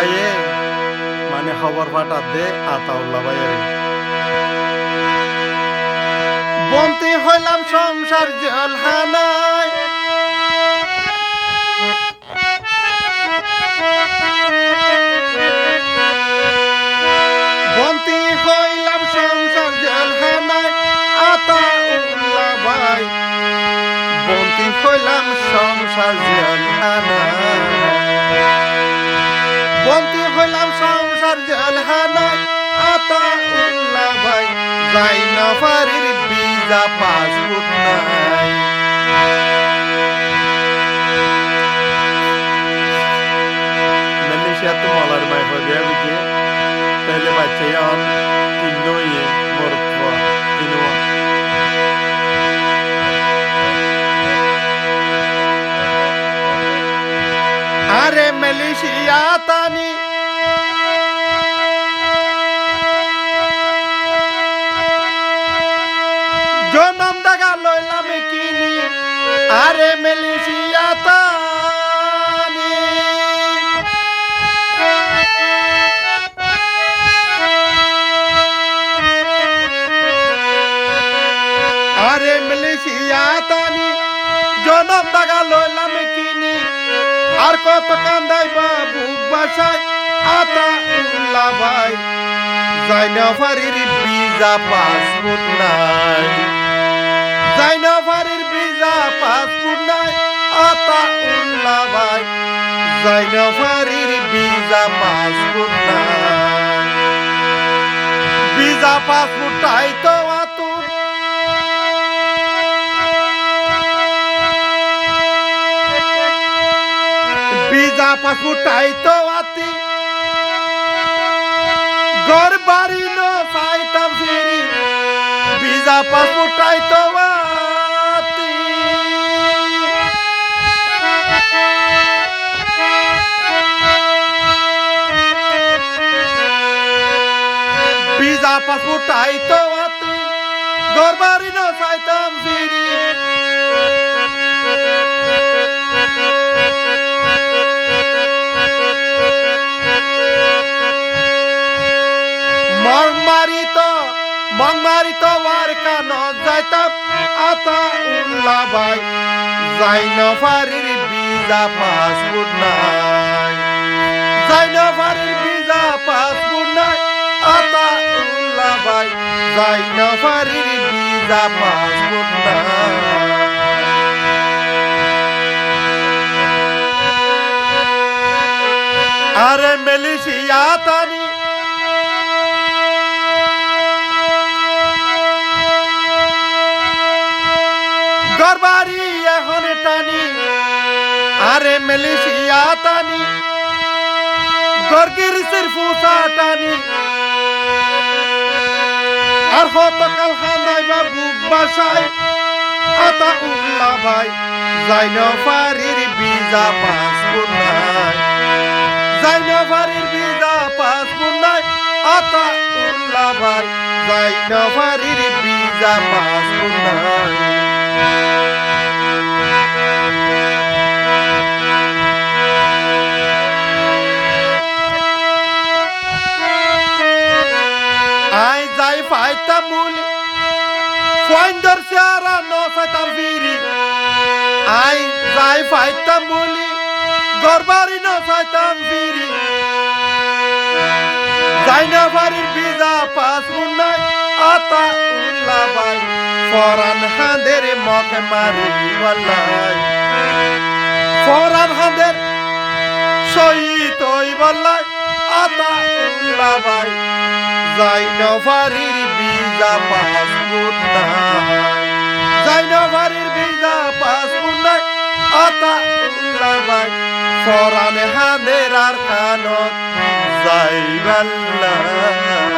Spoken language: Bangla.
লাগাইয়ে মানে খবর পাঠাত দে আতাউল্লাহ ভাইয়ের বন্তি হইলাম সংসার জলহানায় বন্তি হইলাম সংসার জলহানায় আতাউল্লাহ ভাই বন্তি হইলাম সংসার জলহানায় বন্তি হইলাম সংসার জলহানায় আতাউল্লাহ ভাই যাই না পারির ভিসা পাসপোর্ট নাই মালয়েশিয়া তো মলার মাই হবে বুঝে তাহলে বাচ্চা এখন তিনই মরত্ব তিনও আরে মালয়েশিয়া তানি জনম দাগা লইলাম কিনি আরে মালয়েশিয়া তানি আরে মালয়েশিয়া তানি জনম দাগা লইলাম কিনি আর কত কান্দাই বাবু বাসায় আতাউল্লাহ ভাই যাই না পারির ভিসা পাসপোর্ট নাই যাই না পারির ভিসা পাসপোর্ট নাই আতাউল্লাহ ভাই যাই না পারির ভিসা পাসপোর্ট নাই ভিসা পাসপোর্ট টাই তো আতুর ভিসা পাসপোর্ট টাই তো আতি ঘর বাড়ি নো চাইতাম ফিরি ভিসা পাসপোর্ট টাই তো আতি ভিসা পাসপোর্ট টাই তো আতি ঘর বাড়ি নো চাইতাম ফিরি মংমারিত আর কান যাইতাম আতাউল্লাহ ভাই যাই না পারির ভিসা পাসপোর্ট নাই যাই না পারির ভিসা পাসপোর্ট নাই আতাউল্লাহ ভাই যাই না পারির ভিসা পাসপোর্ট নাই আরে মালয়েশিয়া তানি গরবারি এখন টানি আরে মালয়েশিয়া টানি গরগিরিসের ফুসা টানি আর হতকাল খান্দাই বা বুক বাসায় আতাউল্লাহ ভাই যাই না পারির ভিসা পাসপোর্ট নাই যাই না পারির ভিসা পাসপোর্ট নাই আতাউল্লাহ ভাই যাই না পারির ভিসা পাসপোর্ট নাই আই যাই ফাইতাম বলি ফাইন্ডার সারা নো ফাইতাম ফিরি আই যাই ফাইতাম বলি গরবারি নো ফাইতাম ফিরি যাই না পারির ভিসা পাসপোর্ট নাই আতাউল্লাহ ভাই ফরান হাঁদের মকে মারি বল্লাই ফরান হাঁদের শহীদ হই বল্লাই আতাউল্লাহ ভাই যাই না পারির ভিসা পাসপোর্ট নাই যাই না পারির ভিসা পাসপোর্ট নাই আতাউল্লাহ ভাই ফরান হাঁদের আর কানত যাই বল্লাই